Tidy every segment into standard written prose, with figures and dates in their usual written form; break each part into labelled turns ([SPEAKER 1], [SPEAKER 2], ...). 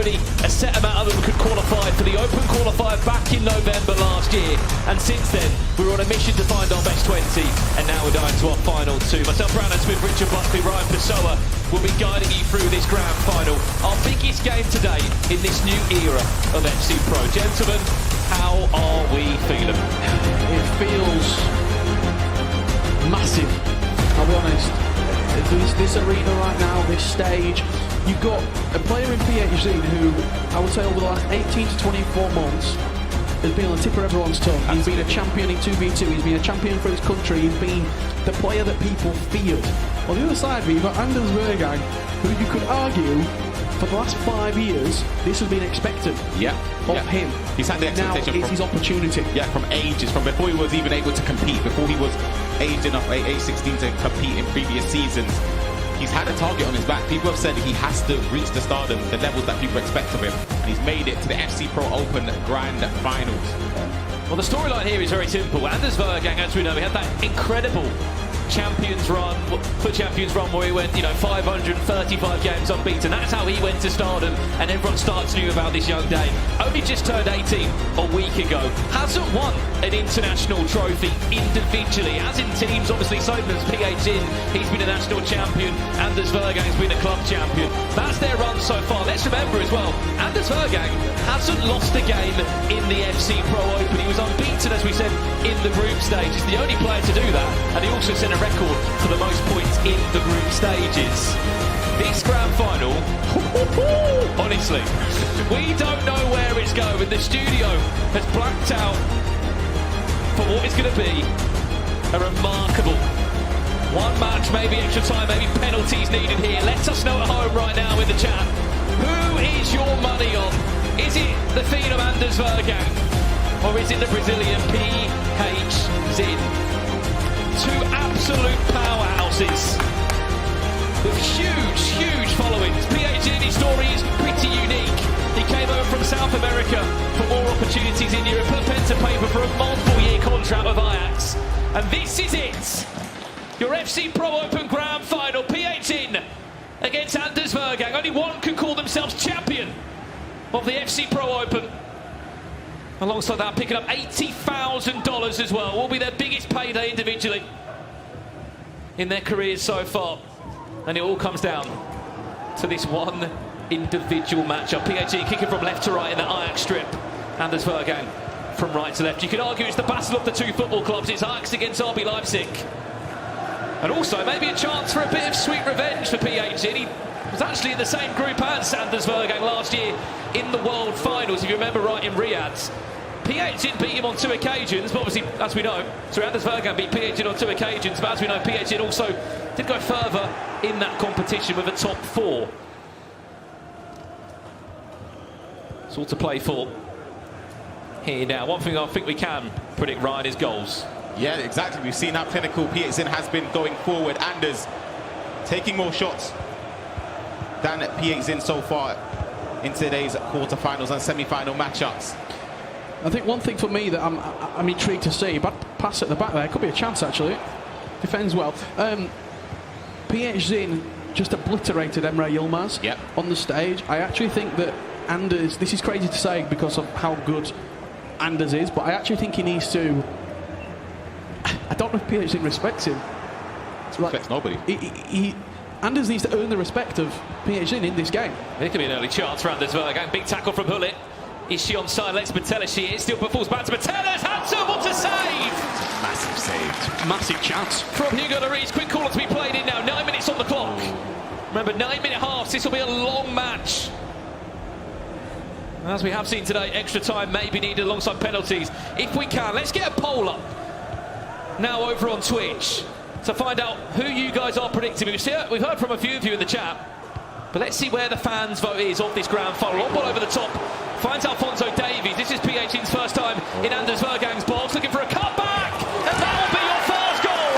[SPEAKER 1] only a set amount of them could qualify for the Open qualifier back in November last year. And since then, we were on a mission to find our best 20, and now we're down to our final 2. Myself, Brandon Smith, Richard Buckley, Ryan Pessoa will be guiding you through this grand final. Our biggest game today in this new era of FC Pro. Gentlemen, how are we feeling?
[SPEAKER 2] It feels massive, I'll be honest. This arena right now, this stage, you've got a player in PHzin who, I would say over the last 18 to 24 months, has been on the tip of everyone's tongue. He's been a champion in 2v2, he's been a champion for his country, he's been the player that people feared. On the other side, you've got Verjgang, who you could argue, for the last 5 years, this has been expected of him.
[SPEAKER 3] He's had the expectation.
[SPEAKER 2] Now it's his opportunity.
[SPEAKER 3] Yeah, from ages, from before he was even able to compete, before he was aged enough, age 16 to compete in previous seasons. He's had a target on his back. People have said he has to reach the stardom, the levels that people expect of him. And he's made it to the FC Pro Open Grand Finals.
[SPEAKER 1] Well, the storyline here is very simple. Verjgang, as we know, he had that incredible Champions run, for Champions run where he went, 535 games unbeaten. That's how he went to stardom, and everyone starts to know about this young Dane. Only just turned 18 a week ago. Hasn't won an international trophy individually, as in teams. Obviously, Simon's PHzin, he's been a national champion. Verjgang's been a club champion. That's their run so far. Let's remember as well, Verjgang hasn't lost a game in the FC Pro Open. He was unbeaten, as we said, in the group stage. He's the only player to do that, and he also sent a record for the most points in the group stages. This grand final, honestly, we don't know where it's going. The studio has blacked out for what is going to be a remarkable one match, maybe extra time, maybe penalties needed here. Let us know at home right now in the chat. Who is your money on? Is it the phenom Verjgang, or is it the Brazilian PHzin? Two absolute powerhouses with huge followings. PHzin, his story is pretty unique. He came over from South America for more opportunities in Europe, put pen to paper for a multiple-year contract with Ajax. And this is it. Your FC Pro Open Grand Final. PHzin against Verjgang. Only one can call themselves champion of the FC Pro Open. Alongside that, picking up $80,000 as well. Will be their biggest payday individually in their careers so far. And it all comes down to this one individual matchup. PHzin kicking from left to right in the Ajax strip. Verjgang from right to left. You could argue it's the battle of the two football clubs. It's Ajax against RB Leipzig. And also maybe a chance for a bit of sweet revenge for PHzin. He was actually in the same group as Verjgang last year in the World Finals, if you remember right, in Riyadh. PHzin beat him on 2 occasions, but obviously, as we know, Verjgang beat PHzin on 2 occasions, but as we know, PHzin also did go further in that competition with a top 4. It's all to play for here now. One thing I think we can predict, Ryan, is goals.
[SPEAKER 3] Yeah, exactly. We've seen how clinical PHzin has been going forward. Anders taking more shots than PHzin so far in today's quarterfinals and semi-final matchups.
[SPEAKER 2] I think one thing for me that I'm intrigued to see, but pass at the back there, could be a chance actually. Defends well. PHzin just obliterated Emre Yilmaz on the stage. I actually think that Anders, this is crazy to say because of how good Anders is, but I actually think he needs to, I don't know if PHzin respects him.
[SPEAKER 3] Respects nobody.
[SPEAKER 2] Anders needs to earn the respect of PHzin in this game.
[SPEAKER 1] It could be an early chance for Verjgang. Big tackle from Hullet. Is she onside? Let's Matella. She is. Still falls back to Matella's. Hansen, what a save!
[SPEAKER 3] Massive save.
[SPEAKER 2] Massive chance.
[SPEAKER 1] From Hugo Lloris. Quick call to be played in now. 9 minutes on the clock. Remember, 9-minute halves. This will be a long match. As we have seen today, extra time may be needed alongside penalties. If we can, let's get a poll up now over on Twitch to find out who you guys are predicting. We've heard from a few of you in the chat, but let's see where the fans' vote is of this grand final. Long ball over the top, finds Alphonso Davies. This is PHzin's first time in Verjgang's box, looking for a cutback, and that will be your first goal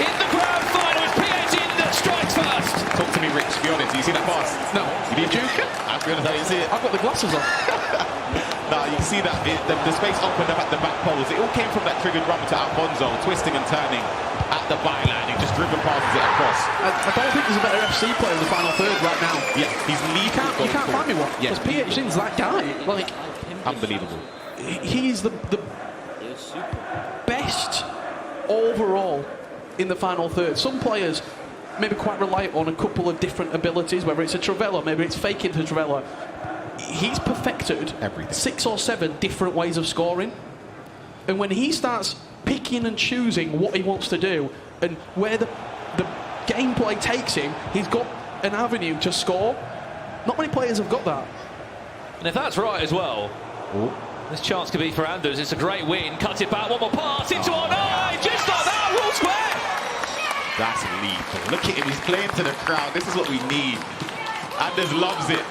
[SPEAKER 1] in the grand final. It's PHzin that strikes first.
[SPEAKER 3] Talk to me, Rich. Be honest. Do you see that pass?
[SPEAKER 2] No.
[SPEAKER 3] Did you? I'm going to tell you, see it.
[SPEAKER 2] I've got the glasses on.
[SPEAKER 3] No, you can see that the space opened up at the back poles. It all came from that triggered run to Alfonso, twisting and turning. at the byline. He just driven passes it across.
[SPEAKER 2] I don't think there's a better FC player in the final third right now.
[SPEAKER 3] Yeah, he's leading.
[SPEAKER 2] You can't find me one.
[SPEAKER 3] Yeah.
[SPEAKER 2] Because PHzin's that guy. Like,
[SPEAKER 3] unbelievable.
[SPEAKER 2] He's the best overall in the final third. Some players maybe quite reliant on a couple of different abilities, whether it's a Trivella, maybe it's faking to Trivella. He's perfected
[SPEAKER 3] everything. 6 or
[SPEAKER 2] 7 different ways of scoring. And when he starts picking and choosing what he wants to do and where the gameplay takes him, he's got an avenue to score. Not many players have got that.
[SPEAKER 1] And if that's right as well, this chance could be for Anders. It's a great win. Cut it back, one more pass into R9, just like that, Wall square.
[SPEAKER 3] That's lethal. Look at him, he's playing to the crowd. This is what we need. Anders loves it.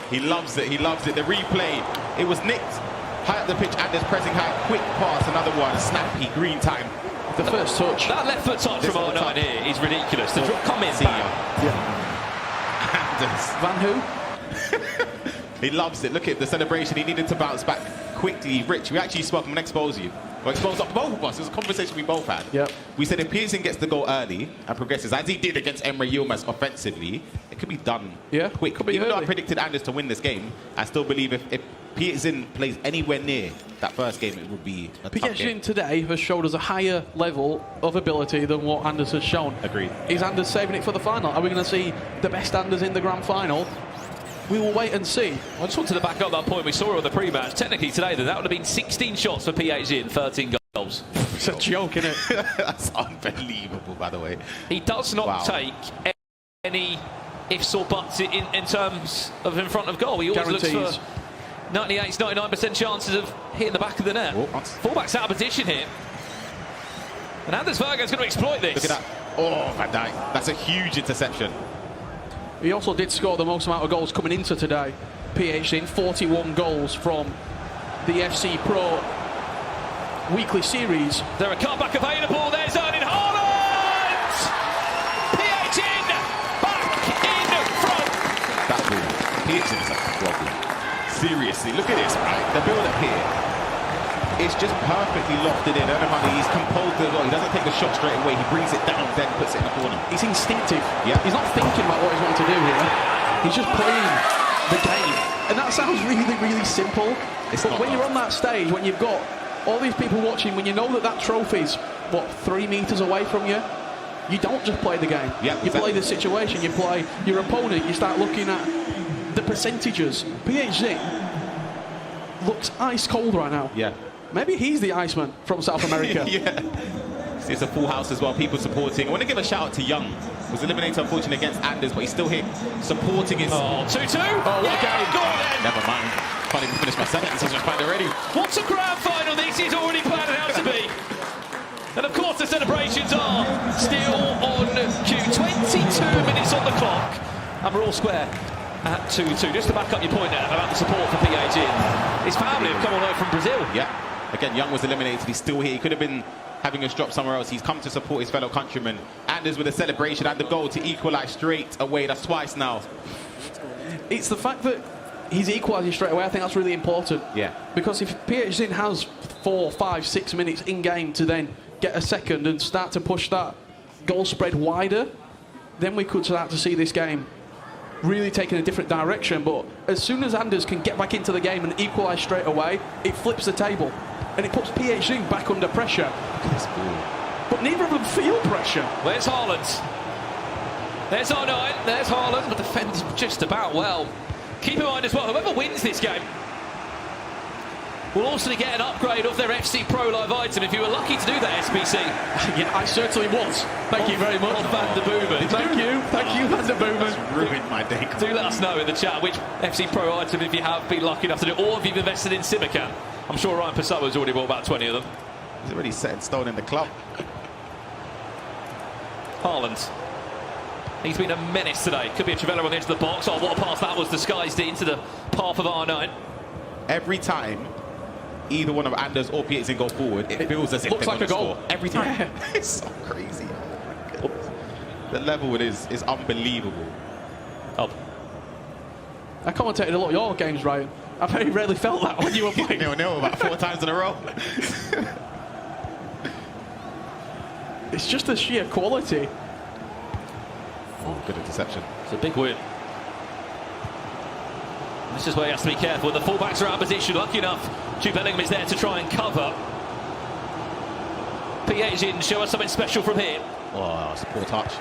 [SPEAKER 3] He loves it, he loves it. The replay, it was nicked. High up the pitch, Anders pressing high, quick pass, another one, snappy, green time.
[SPEAKER 2] The first touch.
[SPEAKER 1] That left foot touch from R9 here is ridiculous. The drop, come in,
[SPEAKER 3] Anders.
[SPEAKER 2] Van who?
[SPEAKER 3] He loves it. Look at the celebration. He needed to bounce back quickly. Rich, we actually spoke. I'm going to expose you. Well, expose both of us. It was a conversation we both had.
[SPEAKER 2] Yep.
[SPEAKER 3] We said if PHzin gets the goal early and progresses, as he did against Emre Yilmaz offensively, it could be done quick.
[SPEAKER 2] Could be
[SPEAKER 3] Even though I
[SPEAKER 2] early.
[SPEAKER 3] predicted Anders to win this game, I still believe if PHzin plays anywhere near that first game, it would be a tough game.
[SPEAKER 2] PHzin today has showed us a higher level of ability than what Anders has shown.
[SPEAKER 3] Agreed.
[SPEAKER 2] Is Anders saving it for the final? Are we going to see the best Anders in the grand final? We will wait and see.
[SPEAKER 1] I just wanted to back up that point we saw on the pre-match. Technically today, that would have been 16 shots for PHzin, 13 goals.
[SPEAKER 2] It's a joke, isn't it?
[SPEAKER 3] That's unbelievable, by the way.
[SPEAKER 1] He does not take any ifs or buts in terms of in front of goal. He always looks for 98, 99% chances of hitting the back of the net. Fullback's out of position here. And Anders Verjgang's going to exploit this.
[SPEAKER 3] Look at that. Oh, Van Dijk. That's a huge interception.
[SPEAKER 2] He also did score the most amount of goals coming into today. PHzin, 41 goals from the FC Pro weekly series.
[SPEAKER 1] There a cutback available. There's Erling Haaland! PHzin back in front.
[SPEAKER 3] That ball. PHzin is a problem. Seriously, look at this, right? The build-up here. It's just perfectly lofted in. Erling Haaland, he's composed as well. He doesn't take the shot straight away. He brings it down, then puts it in the corner.
[SPEAKER 2] He's instinctive.
[SPEAKER 3] Yeah.
[SPEAKER 2] He's not thinking about what he's going to do here. He's just playing the game. And that sounds really, really simple. But when you're on that stage, when you've got all these people watching, when you know that trophy's, 3 meters away from you, you don't just play the game.
[SPEAKER 3] Yeah,
[SPEAKER 2] you play the situation, you play your opponent, you start looking at the percentages. PHzin looks ice cold right now.
[SPEAKER 3] Yeah.
[SPEAKER 2] Maybe he's the Iceman from South America.
[SPEAKER 3] Yeah. It's a full house as well, people supporting. I want to give a shout out to Young. Was eliminated unfortunately against Anders, but he's still here supporting his...
[SPEAKER 1] Oh, 2-2.
[SPEAKER 2] Oh, what a game.
[SPEAKER 1] Go on then.
[SPEAKER 3] Never mind. Can't even finish my sentence. It's planned already.
[SPEAKER 1] What's a grand final? This is already planned out to be. And of course the celebrations are still on cue. 22 minutes on the clock. And we're all square at 2-2. Just to back up your point there about the support for PHzin. His family have come all the way from Brazil.
[SPEAKER 3] Yeah. Again, Young was eliminated. He's still here. He could have been having us drop somewhere else. He's come to support his fellow countrymen. Anders with a celebration and the goal to equalise straight away. That's twice now.
[SPEAKER 2] It's the fact that he's equalising straight away. I think that's really important.
[SPEAKER 3] Yeah.
[SPEAKER 2] Because if PHzin has 4, 5, 6 minutes in game to then get a second and start to push that goal spread wider, then we could start to see this game really taking a different direction. But as soon as Anders can get back into the game and equalise straight away, it flips the table. And it puts PHzin back under pressure. But neither of them feel pressure.
[SPEAKER 1] Where's Haaland? There's R9, there's Haaland, but defends just about well. Keep in mind as well, whoever wins this game will also get an upgrade of their FC Pro Live item if you were lucky to do that, SBC.
[SPEAKER 2] Yeah, I certainly was. Thank you very much.
[SPEAKER 1] Van der Boomen.
[SPEAKER 2] Thank you, Van der Boomen.
[SPEAKER 3] That's ruined my day.
[SPEAKER 1] Do let us know in the chat which FC Pro item if you have been lucky enough to do, or if you've invested in Simacan. I'm sure Ryan Passoa's already bought about 20 of them.
[SPEAKER 3] He's already set in stone in the club.
[SPEAKER 1] Haaland. He's been a menace today. Could be a Trivella on the edge of the box. Oh, what a pass that was, disguised into the path of R9.
[SPEAKER 3] Every time either one of Anders or PHzin go forward, it feels as if
[SPEAKER 2] looks
[SPEAKER 3] they're
[SPEAKER 2] like a
[SPEAKER 3] gonna
[SPEAKER 2] goal.
[SPEAKER 3] score. Every time.
[SPEAKER 2] Yeah.
[SPEAKER 3] It's so crazy. Oh my goodness. The level it is unbelievable.
[SPEAKER 1] Oh.
[SPEAKER 2] I commentated a lot of your games, Ryan. I very rarely felt that when you were playing.
[SPEAKER 3] 0-0 about 4 times in a row.
[SPEAKER 2] It's just the sheer quality.
[SPEAKER 3] Oh, good interception.
[SPEAKER 1] It's a big win. This is where he has to be careful. The fullbacks are out of position. Lucky enough, Jude Bellingham is there to try and cover. PHzin, show us something special from here.
[SPEAKER 3] Oh, it's a poor touch.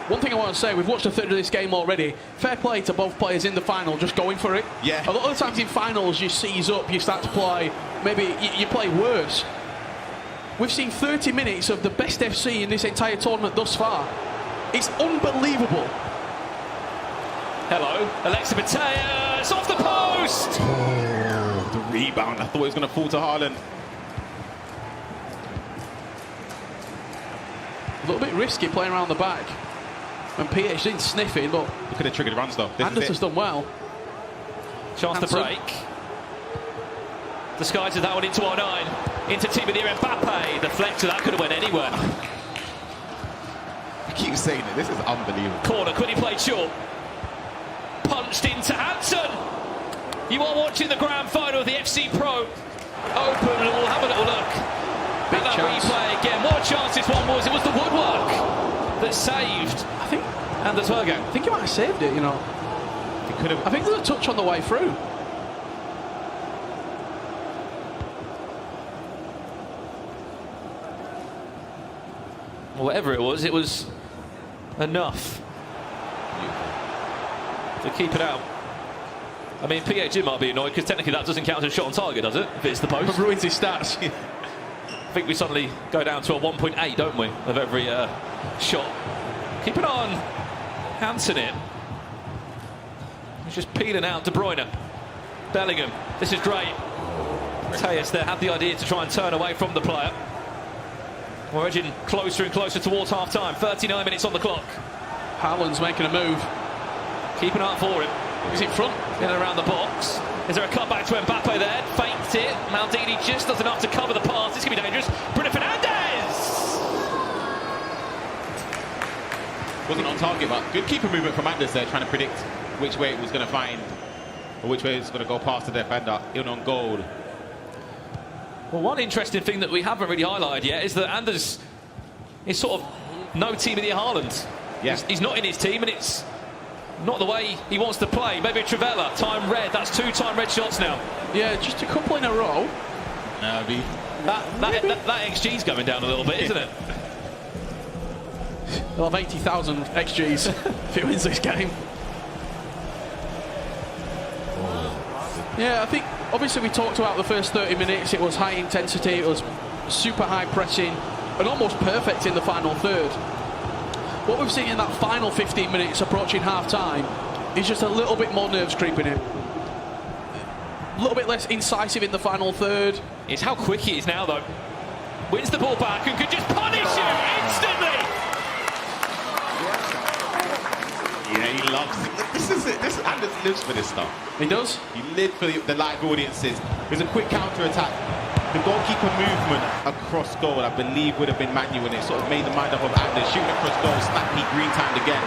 [SPEAKER 2] One thing I want to say, we've watched a third of this game already. Fair play to both players in the final, just going for it.
[SPEAKER 3] Yeah.
[SPEAKER 2] A lot of the times in finals, you seize up, you start to play, maybe you play worse. We've seen 30 minutes of the best FC in this entire tournament thus far. It's unbelievable.
[SPEAKER 1] Hello, Alexis Mateus off the post!
[SPEAKER 3] Oh, the rebound. I thought it was going to fall to Haaland.
[SPEAKER 2] A little bit risky playing around the back. And PHzin sniffing, but
[SPEAKER 3] We could have triggered runs though.
[SPEAKER 2] Anderson's done well.
[SPEAKER 1] Chance to
[SPEAKER 2] Handsome.
[SPEAKER 1] break. Disguises that one into R9. Into Timothy Mbappe. The flex of that could have went anywhere.
[SPEAKER 3] I keep saying it. This is unbelievable.
[SPEAKER 1] Corner, quickly played short. Punched into Hansen. You are watching the grand final of the FC Pro Open, and we'll have a little look.
[SPEAKER 2] Big
[SPEAKER 1] And that
[SPEAKER 2] chance.
[SPEAKER 1] replay again. What a chance this one was. It was the woodwork that saved
[SPEAKER 2] I think
[SPEAKER 1] Anders Verjgang.
[SPEAKER 2] he might have saved it, you know.
[SPEAKER 3] He could have.
[SPEAKER 2] I think there's a touch on the way through.
[SPEAKER 1] Whatever it was enough to keep it out. I mean, PHzin might be annoyed because technically that doesn't count as a shot on target, does it? If it's the
[SPEAKER 2] But
[SPEAKER 1] post.
[SPEAKER 2] ruins his stats.
[SPEAKER 1] I think we suddenly go down to a 1.8, don't we, of every shot. Keep it on. Hansen it. He's just peeling out De Bruyne. Bellingham. This is great. Mateus there had the idea to try and turn away from the player. We're edging closer and closer towards half-time. 39 minutes on the clock.
[SPEAKER 2] Haaland's making a move.
[SPEAKER 1] Keep an eye for him.
[SPEAKER 2] He's in front.
[SPEAKER 1] In and around the box. Is there a cutback to Mbappe there? Faked it. Maldini just does enough to cover the pass. This could be dangerous. Bruno Fernandes!
[SPEAKER 3] Wasn't on target, but good keeper movement from Anders there, trying to predict which way it was going to find, or which way it was going to go past the defender. In on goal.
[SPEAKER 1] Well, one interesting thing that we haven't really highlighted yet is that Anders is sort of no team of the Haaland.
[SPEAKER 3] Yeah.
[SPEAKER 1] He's not in his team, and it's not the way he wants to play. Maybe Trivella, time red. That's 2 time red shots now.
[SPEAKER 2] Yeah, just a couple in a row.
[SPEAKER 1] That XG's going down a little bit, isn't it?
[SPEAKER 2] He'll have 80,000 XGs if he wins this game. Yeah, I think obviously we talked about the first 30 minutes. It was high intensity, it was super high pressing, and almost perfect in the final third. What we've seen in that final 15 minutes approaching half-time is just a little bit more nerves creeping in. A little bit less incisive in the final third.
[SPEAKER 1] It's how quick he is now, though. Wins the ball back and could just punish you instantly.
[SPEAKER 3] Yeah, he loves it. This is it. Anders lives for this stuff.
[SPEAKER 2] He does.
[SPEAKER 3] He lived for the live audiences. There's a quick counter-attack. The goalkeeper movement across goal, I believe, would have been manual, and it sort of made the mind up of Anders. Shooting across goal, snappy, green timed again.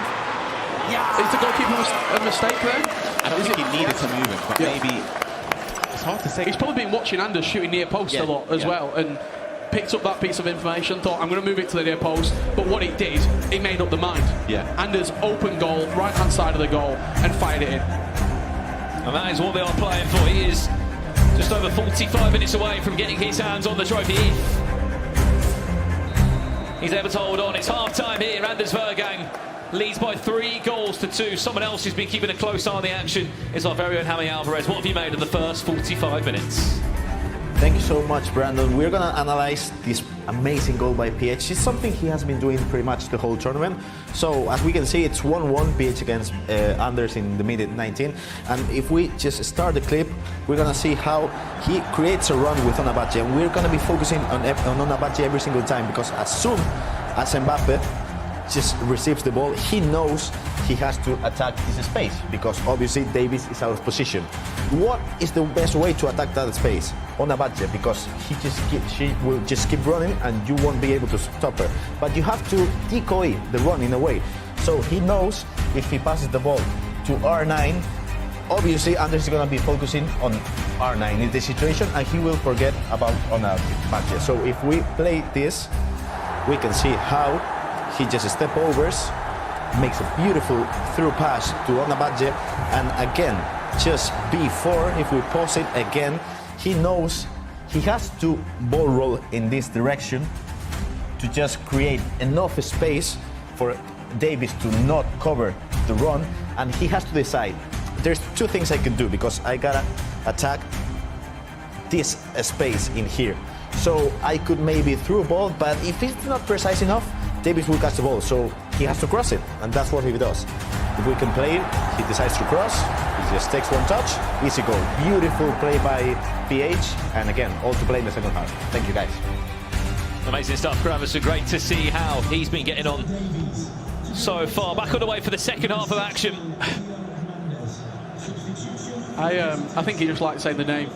[SPEAKER 2] Is the goalkeeper a mistake there?
[SPEAKER 3] I don't think he needed to move it, but maybe it's hard to say.
[SPEAKER 2] He's probably been watching Anders shooting near post a lot as well, and picked up that piece of information, thought, I'm going to move it to the near post, but what it did, it made up the mind.
[SPEAKER 3] Yeah.
[SPEAKER 2] Anders open goal, right-hand side of the goal, and fired it in.
[SPEAKER 1] And that is what they are playing for. He is just over 45 minutes away from getting his hands on the trophy. He's able to hold on. It's half-time here. Anders Verjgang leads by 3 goals to 2. Someone else who's been keeping a close eye on the action is our very own Jaime Alvarez. What have you made of the first 45 minutes?
[SPEAKER 4] Thank you so much, Brandon. We're going to analyze this amazing goal by PH. It's something he has been doing pretty much the whole tournament. So, as we can see, it's 1-1 PH against Anders in the minute 19. And if we just start the clip, we're going to see how he creates a run with Onabachi. And we're going to be focusing on Onabachi every single time, because as soon as Mbappe just receives the ball, he knows he has to attack this space, because obviously Davis is out of position. What is the best way to attack that space? Onabachi, because she will just keep running and you won't be able to stop her. But you have to decoy the run in a way. So he knows if he passes the ball to R9, obviously Anders is going to be focusing on R9 in this situation, and he will forget about Onabachi. So if we play this, we can see how he just step overs, makes a beautiful through pass to Onabadje, and again, just before, if we pause it again, he knows he has to ball roll in this direction to just create enough space for Davis to not cover the run, and he has to decide. There's two things I can do because I gotta attack this space in here. So I could maybe throw a ball, but if it's not precise enough, Davis will catch the ball, so he has to cross it, and that's what he does. If we can play it, he decides to cross, he just takes one touch, easy goal. Beautiful play by PH, and again, all to play in the second half. Thank you guys.
[SPEAKER 1] Amazing stuff, Gramerson. Great to see how he's been getting on so far. Back on the way for the second half of action.
[SPEAKER 2] I think he just liked saying the name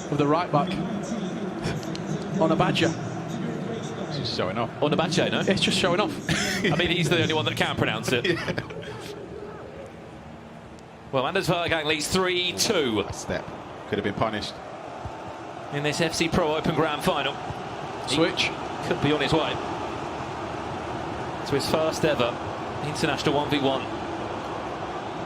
[SPEAKER 2] of the right back. Onabadje.
[SPEAKER 3] Just showing off.
[SPEAKER 1] Onabadje, no?
[SPEAKER 2] It's just showing off.
[SPEAKER 1] I mean, he's the only one that can pronounce it.
[SPEAKER 3] Yeah.
[SPEAKER 1] Well, Anders Verjgang leads 3-2.
[SPEAKER 3] A step. Could have been punished.
[SPEAKER 1] In this FC Pro Open Grand Final.
[SPEAKER 2] Switch.
[SPEAKER 1] He could be on his way to his first ever International 1v1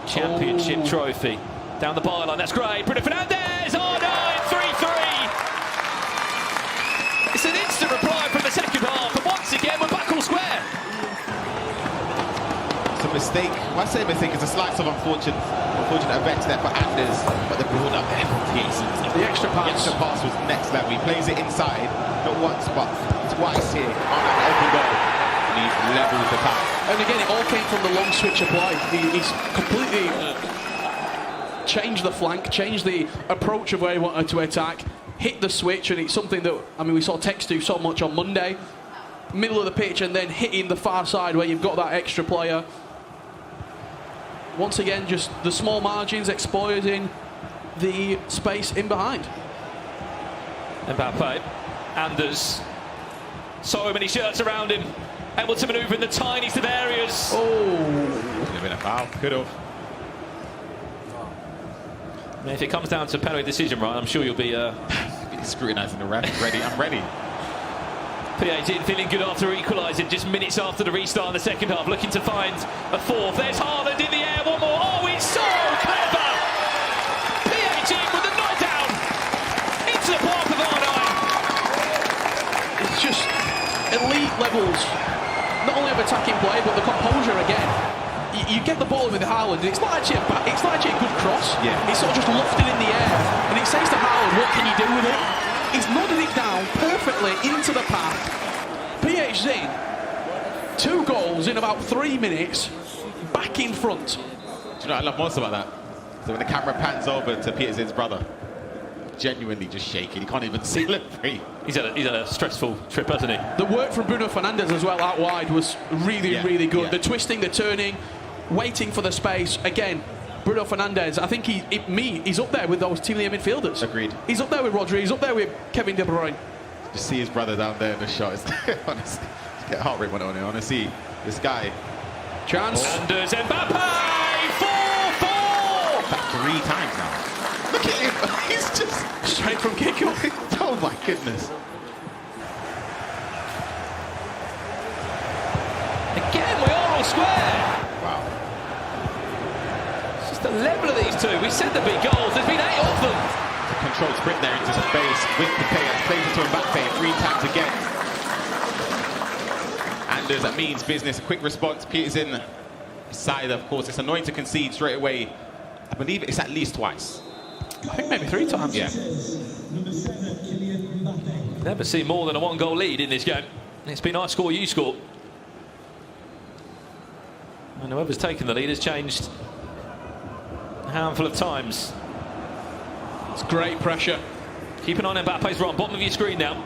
[SPEAKER 1] Championship trophy. Down the byline, that's great. Bruno Fernandes! Oh no, 3-3! It's an instant reply from the second half, and once again we're back all square.
[SPEAKER 3] It's a mistake. When I say mistake, it's a slice of unfortunate events there for Anders, but the build up there for PHzin.
[SPEAKER 2] The extra pass.
[SPEAKER 3] The extra pass was next level. He plays it inside, not once, but twice here on an open goal. And he levels the pass.
[SPEAKER 2] And again, it all came from the long switch of play. He's completely changed the flank, changed the approach of where he wanted to attack, hit the switch, and it's something that, I mean, we saw Tex do so much on Monday. Middle of the pitch and then hitting the far side where you've got that extra player. Once again, just the small margins exploiting the space in behind.
[SPEAKER 1] Mbappe, Anders, so many shirts around him, able to manoeuvre in the tiniest of areas.
[SPEAKER 3] Could have been a foul, could have.
[SPEAKER 1] I mean, if it comes down to penalty decision, right, I'm sure you'll be
[SPEAKER 3] Scrutinising the ref. Ready, I'm ready.
[SPEAKER 1] PHzin feeling good after equalising just minutes after the restart in the second half, looking to find a fourth. There's Haaland in the air, one more. Oh, it's so clever! PHzin with the knockdown into the park of Arnhem.
[SPEAKER 2] It's just elite levels, not only of attacking play, but the composure again. You get the ball with Haaland, and it's not actually a good cross.
[SPEAKER 3] Yeah.
[SPEAKER 2] It's sort of just lofted in the air, and it says to Haaland, what can you do with it? He's nodded it down perfectly into the path. PHzin, 2 goals in about 3 minutes, back in front.
[SPEAKER 3] Do you know what I love most about that? So when the camera pans over to PHzin's brother, genuinely just shaking. He can't even celebrate.
[SPEAKER 1] He's had a stressful trip, hasn't he?
[SPEAKER 2] The work from Bruno Fernandes as well out wide was really good.
[SPEAKER 3] Yeah.
[SPEAKER 2] The twisting, the turning, waiting for the space. Again, Bruno Fernandes, I think he's up there with those Team League midfielders.
[SPEAKER 3] Agreed.
[SPEAKER 2] He's up there with Rodri, he's up there with Kevin De Bruyne.
[SPEAKER 3] Just see his brother down there in the shot. It's honestly, just get heart rate went on here. Honestly, this guy.
[SPEAKER 2] Chance.
[SPEAKER 1] Anders Mbappe! 4-4!
[SPEAKER 3] Back 3 times now. Look at him. He's just
[SPEAKER 2] Straight from kick-off.
[SPEAKER 3] oh my goodness.
[SPEAKER 1] Again, we are all square.
[SPEAKER 3] Wow.
[SPEAKER 1] It's just the level of these two. We said there'd be goals. There's been 8 of them.
[SPEAKER 3] Controlled sprint there into space with Piqué and plays it to Mbappe 3 times again. Anders, that means business. Quick response. PHzin side, of course. It's annoying to concede straight away. I believe it's at least twice.
[SPEAKER 2] I think maybe 3 times.
[SPEAKER 3] Yeah.
[SPEAKER 1] Never seen more than a 1-goal lead in this game. It's been I score, you score. And whoever's taken the lead has changed a handful of times.
[SPEAKER 2] It's great pressure.
[SPEAKER 1] Keep an eye on Mbappe's run, bottom of your screen now.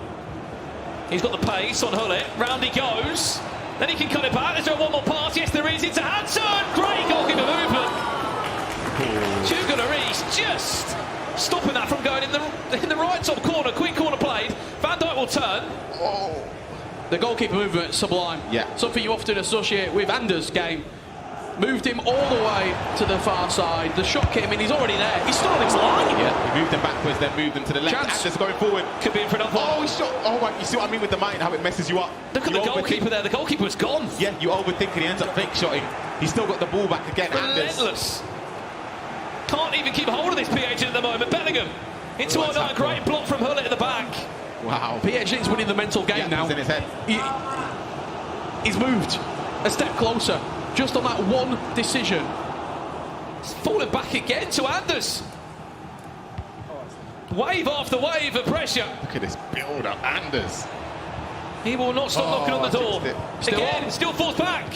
[SPEAKER 1] He's got the pace on Hullet. Round he goes. Then he can cut it back. Is there one more pass? Yes, there is. Into Hansen. Great goalkeeper movement. Hugo Lloris just stopping that from going in the right top corner. Quick corner played. Van Dijk will turn.
[SPEAKER 2] The goalkeeper movement, sublime.
[SPEAKER 3] Yeah.
[SPEAKER 2] Something you often associate with Anders' game. Moved him all the way to the far side. The shot came in, he's already there. He's still on his line.
[SPEAKER 3] Yeah, he moved them backwards, then moved them to the left.
[SPEAKER 2] Chance.
[SPEAKER 3] Anders going forward.
[SPEAKER 1] Could be in for another one.
[SPEAKER 3] Oh, he shot. Oh, my, you see what I mean with the mind, how it messes you up.
[SPEAKER 1] Look at the goalkeeper there. The goalkeeper's gone.
[SPEAKER 3] Yeah, you overthink and he ends up fake shotting. He's still got the ball back again. Anders.
[SPEAKER 1] Relentless. Can't even keep hold of this PHzin at the moment. Bellingham into a great block from Hullet at the back.
[SPEAKER 3] Wow.
[SPEAKER 2] PHzin's winning the mental game now.
[SPEAKER 3] It's in his head.
[SPEAKER 2] He's moved a step closer, just on that one decision.
[SPEAKER 1] It's falling back again to Anders. Wave after wave of pressure.
[SPEAKER 3] Look at this build-up, Anders.
[SPEAKER 1] He will not stop knocking on the door. Still falls back.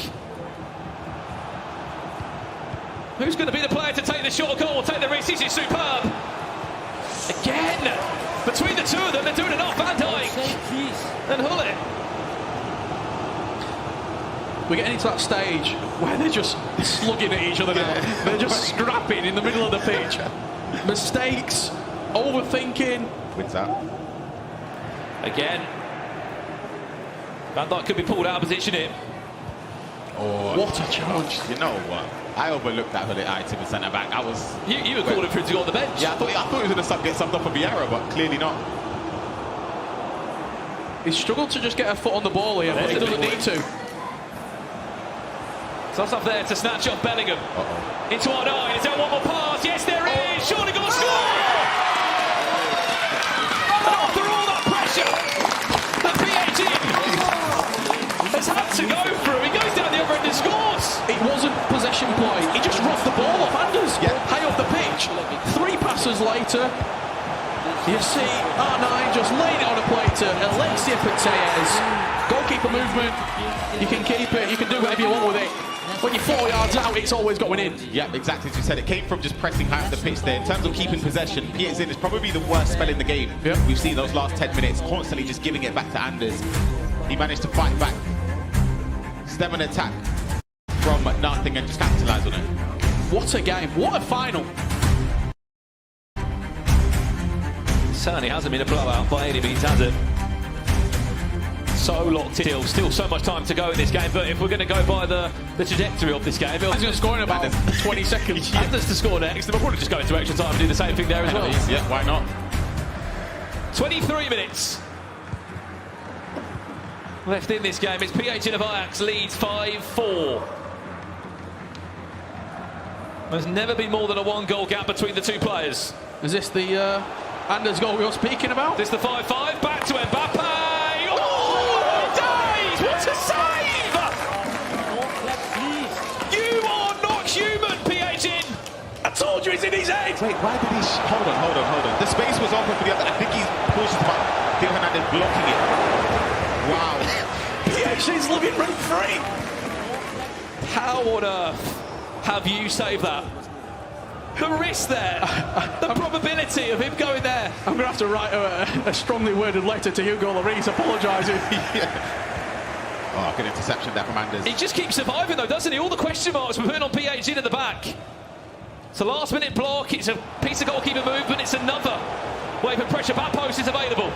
[SPEAKER 1] Who's going to be the player to take the shot or goal, take the risk? This is superb. Again, between the two of them, they're doing enough. Van Dijk and Hullet.
[SPEAKER 2] We're getting into that stage where they're just slugging at each other now. They're just scrapping in the middle of the pitch. Mistakes, overthinking.
[SPEAKER 3] Wins out.
[SPEAKER 1] Again. Van Dijk could be pulled out of position here.
[SPEAKER 3] Oh,
[SPEAKER 2] what a challenge.
[SPEAKER 3] You know what? I overlooked that Hullet item in centre back.
[SPEAKER 1] You were calling for him to go on the bench.
[SPEAKER 3] Yeah, I thought he was going to get subbed off for Vejrgang, but clearly not.
[SPEAKER 2] He struggled to just get a foot on the ball here, but he doesn't need to.
[SPEAKER 1] So that's up there to snatch off Bellingham. Into our nine. Is there one more pass? Yes, there is. Surely going to score. After all that pressure, the PHzin has had to go through. He goes down the other end and scores.
[SPEAKER 2] It wasn't possession play. He just roughed the ball off Anders. High off the pitch. 3 passes later, you see R9 just laying it on a plate to Alexia Putellas. Goalkeeper movement. You can keep it. You can do whatever you want with it. When you're 4 yards out, it's always going in.
[SPEAKER 3] Yeah, exactly as you said. It came from just pressing high up the pitch there. In terms of keeping possession, PHzin is probably the worst spell in the game.
[SPEAKER 2] Yep.
[SPEAKER 3] We've seen those last 10 minutes, constantly just giving it back to Anders. He managed to fight back, stem an attack from nothing and just capitalise on it.
[SPEAKER 2] What a game. What a final.
[SPEAKER 1] Certainly hasn't been a blowout by any means, has it? So locked in. Still so much time to go in this game, but if we're going to go by the trajectory of this game,
[SPEAKER 2] He's going to score in about 20 seconds.
[SPEAKER 1] Anders to score next, and we'll probably just go into extra time and do the same thing there as well.
[SPEAKER 3] Yeah, why not?
[SPEAKER 1] 23 minutes left in this game. It's PHzin of Ajax leads 5-4. There's never been more than a 1-goal gap between the two players.
[SPEAKER 2] Is this the Anders goal we were speaking about?
[SPEAKER 1] This the 5-5, back to Mbappe. What a save! You are not human, PHzin! I told you it's in his head!
[SPEAKER 3] Wait, why did he... Hold on. The space was open for the other. I think he's pushed back. Theo Hernandez blocking it. Wow.
[SPEAKER 2] PHzin's living rent free!
[SPEAKER 1] How on earth have you saved that? The risk there, the probability of him going there.
[SPEAKER 2] I'm going to have to write a strongly worded letter to Hugo Lloris apologising.
[SPEAKER 3] Oh, good interception there from Anders.
[SPEAKER 1] He just keeps surviving though, doesn't he? All the question marks we're putting on PHzin at the back. It's a last minute block, it's a piece of goalkeeper movement, it's another wave of pressure. Back post is available.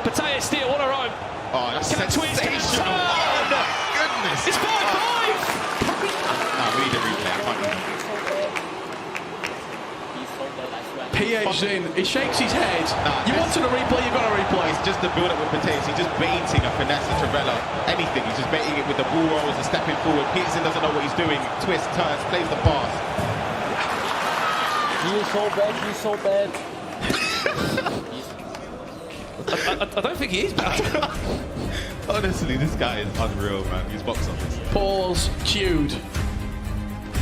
[SPEAKER 1] Putellas still on her own.
[SPEAKER 3] Oh, that's sensational.
[SPEAKER 1] Oh,
[SPEAKER 3] my goodness.
[SPEAKER 1] It's 5-5!
[SPEAKER 3] No, read the replay. I can't read.
[SPEAKER 2] PHzin, he shakes his head. You wanted a replay, you got a replay.
[SPEAKER 3] It's just the build-up with Putellas. He's just baiting a finesse, a Trevella, anything. He's just baiting it with the ball rolls and stepping forward. PHzin doesn't know what he's doing. Twists, turns, plays the pass.
[SPEAKER 5] He's so bad.
[SPEAKER 1] I don't think he is bad.
[SPEAKER 3] Honestly, this guy is unreal, man. He's box office.
[SPEAKER 2] Pause, cued.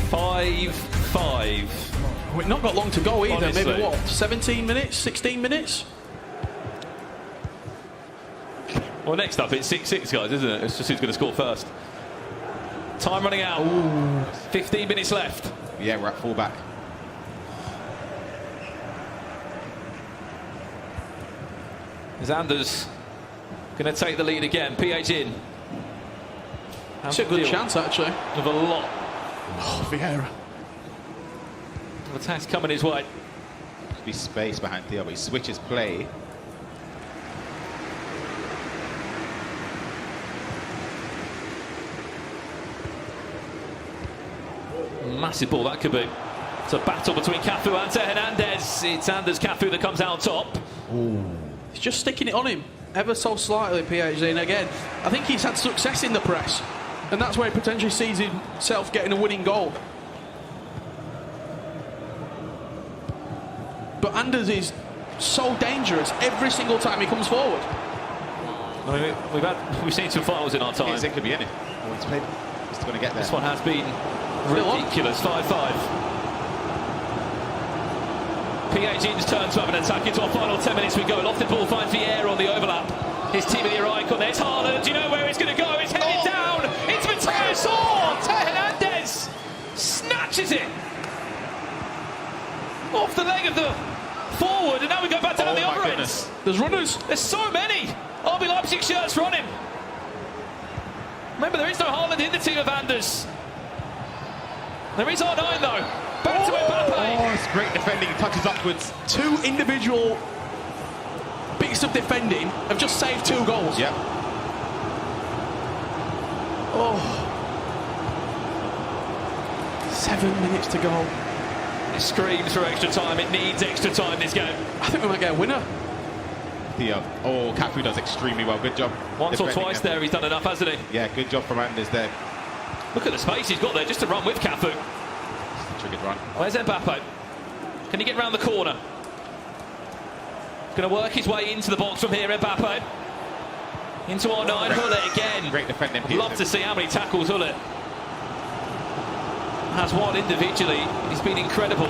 [SPEAKER 1] 5-5.
[SPEAKER 2] We've not got long to go either.
[SPEAKER 1] Honestly.
[SPEAKER 2] Maybe what, 17 minutes, 16 minutes?
[SPEAKER 1] Well, next up it's 6-6, guys, isn't it? It's just who's going to score first. Time running out.
[SPEAKER 2] Ooh.
[SPEAKER 1] 15 minutes left.
[SPEAKER 3] Yeah, we're at full-back.
[SPEAKER 1] Is Anders going to take the lead again? PHzin.
[SPEAKER 2] It's a good chance, actually.
[SPEAKER 1] With a lot
[SPEAKER 2] Oh, Vieira.
[SPEAKER 1] of attacks coming his way.
[SPEAKER 3] Could be space behind Theo, but he switches play.
[SPEAKER 1] massive ball that could be. It's a battle between Cafu and Hernandez. It's Anders Cafu that comes out top.
[SPEAKER 2] He's just sticking it on him, ever so slightly, PHzin. Again, I think he's had success in the press, and that's where he potentially sees himself getting a winning goal. But Anders is so dangerous every single time he comes forward.
[SPEAKER 1] I mean, we've seen some finals in our time.
[SPEAKER 3] It could be any. He's going to get there.
[SPEAKER 1] This one has been ridiculous. 5-5. PHzin's turn to have an attack into our final 10 minutes. We go. Lofted ball finds Vejrgang on the overlap. His team in the right corner. There's Haaland. Do you know where he's going to go? He's headed down. It's Matthias Hernandez snatches it off the leg of the forward, and now we go back down the other end.
[SPEAKER 2] There's runners.
[SPEAKER 1] There's so many RB Leipzig shirts on him. Remember, there is no Haaland in the team of Anders. There is R9 though. Back to Mbappe.
[SPEAKER 3] Oh, it's great defending. He touches upwards.
[SPEAKER 2] Two individual bits of defending have just saved 2 goals.
[SPEAKER 3] Yep.
[SPEAKER 2] Oh. 7 minutes to go.
[SPEAKER 1] It screams for extra time. It needs extra time, this game.
[SPEAKER 2] I think we might get a winner.
[SPEAKER 3] Cafu does extremely well. Good job.
[SPEAKER 1] Once or twice there, he's done enough, hasn't he?
[SPEAKER 3] Yeah, good job from Anders there.
[SPEAKER 1] Look at the space he's got there just to run with Cafu.
[SPEAKER 3] Triggered run.
[SPEAKER 1] Where's Mbappe? Can he get round the corner? Going to work his way into the box from here, Mbappe. Into R9, Hullet again.
[SPEAKER 3] Great defending.
[SPEAKER 1] Love to see how many tackles Hullet has won individually. He's been incredible.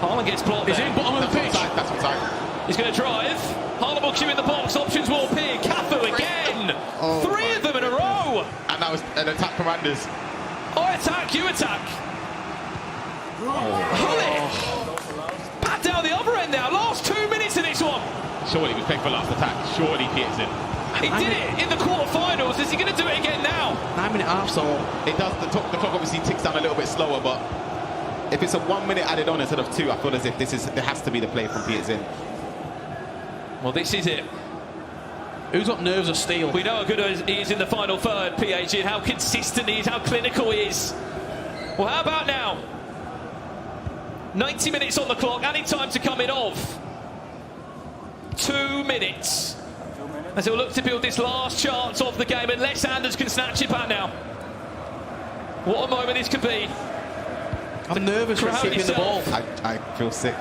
[SPEAKER 1] Haaland gets blocked there.
[SPEAKER 2] He's in bottom of the pitch.
[SPEAKER 3] That's onside.
[SPEAKER 1] He's going to drive. Haaland will queue in the box. Options will appear. Cafu again. 3 of them in a row.
[SPEAKER 3] And that was an attack from Anders.
[SPEAKER 1] I attack, you attack. Hullet. Pat down the other end now. Last 2 minutes of this one.
[SPEAKER 3] Surely he was playing for last attack. Surely PHzin.
[SPEAKER 1] He did it in the quarterfinals. Is he going to do it again now?
[SPEAKER 2] 9 minute half, so
[SPEAKER 3] It does. The clock obviously ticks down a little bit slower, but if it's a 1 minute added on instead of 2, I feel as if there has to be the play from PHzin.
[SPEAKER 1] Well, this is it.
[SPEAKER 2] who's got nerves of steel?
[SPEAKER 1] We know how good he is in the final third, PHzin, how consistent he is, how clinical he is. Well, how about now? 90 minutes on the clock, any time to come in of 2 minutes. As he'll look to build this last chance of the game, unless Anders can snatch it back now. What a moment this could be.
[SPEAKER 2] I'm nervous for keeping the ball.
[SPEAKER 3] I feel sick.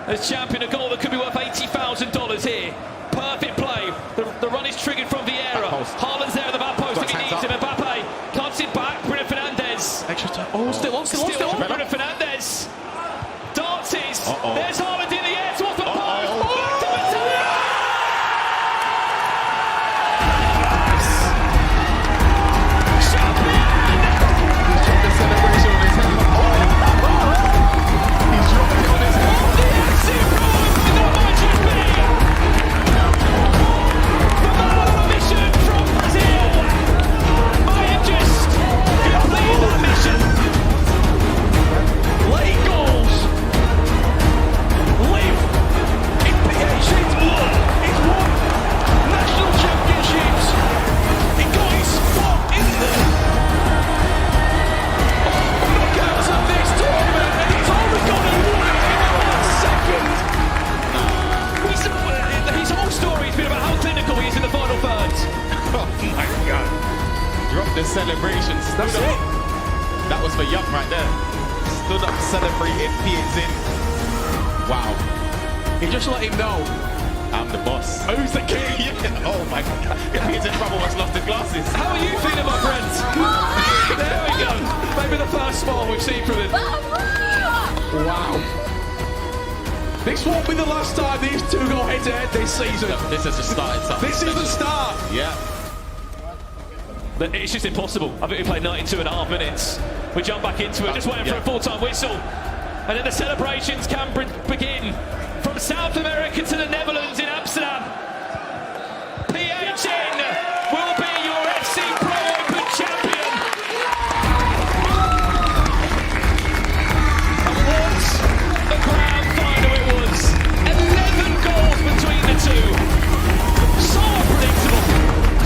[SPEAKER 1] As champion, a goal that could be worth $80,000 here. Perfect play. The run is triggered from Vieira. Haaland's there at the back post. I think he needs him. Mbappe cuts it back. Bruno Fernandes.
[SPEAKER 2] Extra time. Oh, still on.
[SPEAKER 1] Bruno Fernandes. Dances. There's Haaland in the air towards the post. Back to Matthias. Champion!
[SPEAKER 3] He's dropped the celebration on his head. He's dropped it on his head.
[SPEAKER 1] The FC Rome, that might just be the man on a mission from Brazil. I have just completed that mission. Late goals live in PHzin's blood. He's won national championships. He got his foot in the knockouts of this tournament, and he's only got to win it in the last second. His whole story has been about how clinical he is in the final third.
[SPEAKER 3] Oh my God. Drop the celebration.
[SPEAKER 1] That's it.
[SPEAKER 3] That was for Young right there. Stood up celebrating PHzin. Wow.
[SPEAKER 2] He just let him know.
[SPEAKER 3] I'm the boss.
[SPEAKER 2] Who's the king?
[SPEAKER 3] Oh my God. PHzin brother almost lost his glasses.
[SPEAKER 1] How are you feeling, my friends? There we go. Maybe the first smile we've seen from him.
[SPEAKER 2] Wow. This won't be the last time these two go head-to-head this season.
[SPEAKER 3] This is just started something.
[SPEAKER 2] This is the start.
[SPEAKER 3] Yeah.
[SPEAKER 1] But it's just impossible. I think we played 92.5 minutes. We jump back into it, just waiting for a full-time whistle. And then the celebrations can begin. From South America to the Netherlands in Amsterdam. PHzin will be your FC Pro Open champion. And what a grand final it was. 11 goals between the two. So unpredictable,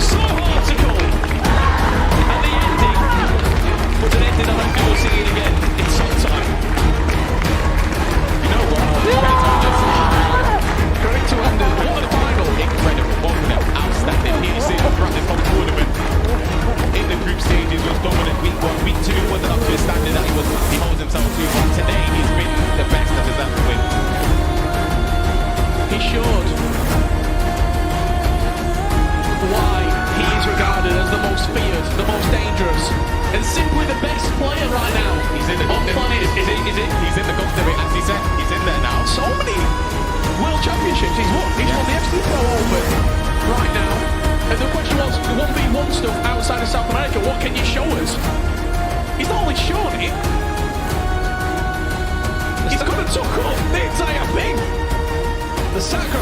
[SPEAKER 1] so hard to call. And the ending was an ending of a good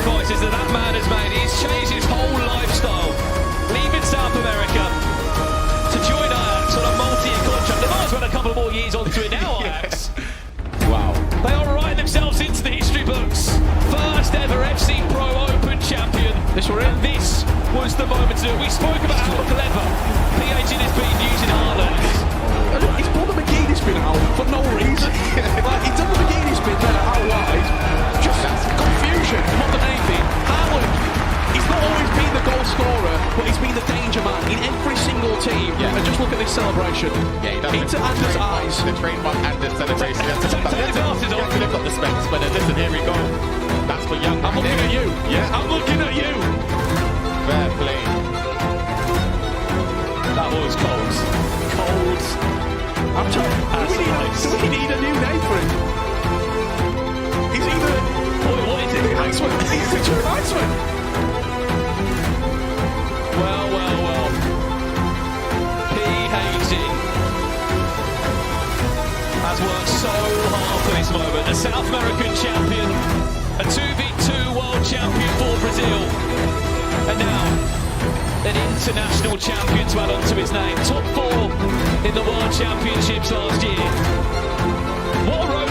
[SPEAKER 1] sacrifices that that man has made. He's changed his whole lifestyle, leaving South America to join Ajax on a multi-year contract. They might as well have a couple of more years onto it now, Ajax.
[SPEAKER 3] Wow.
[SPEAKER 1] They are writing themselves into the history books. First ever FC Pro Open champion.
[SPEAKER 2] This were it.
[SPEAKER 1] And this was the moment to do it. We spoke about how clever PHzin has been using Ireland.
[SPEAKER 2] He's pulled the McGeady spin out for no reason. Like, he's done the McGeady spin there out wide. Just confusion more than anything. Ireland, he's not always been the goal scorer, but he's been the danger man in every single team.
[SPEAKER 3] Yeah.
[SPEAKER 2] And just look at this celebration.
[SPEAKER 3] Yeah, he does.
[SPEAKER 2] Into Anders' eyes.
[SPEAKER 3] The trademark Anders celebration.
[SPEAKER 1] Take the glasses off.
[SPEAKER 3] They've got the specs, but listen, here we go. That's for young.
[SPEAKER 2] I'm looking at you.
[SPEAKER 3] Yeah.
[SPEAKER 2] I'm looking at you.
[SPEAKER 3] Fair play.
[SPEAKER 1] That was cold. Cold.
[SPEAKER 2] I'm telling you, do we need a new name for him? He's either
[SPEAKER 1] What is it?
[SPEAKER 2] Iceman. He's a true Iceman.
[SPEAKER 1] Well. PHzin has worked so hard for this moment. A South American champion, a 2v2 world champion for Brazil, and now an international champion to add on to his name. Top 4 in the World Championships last year. What a road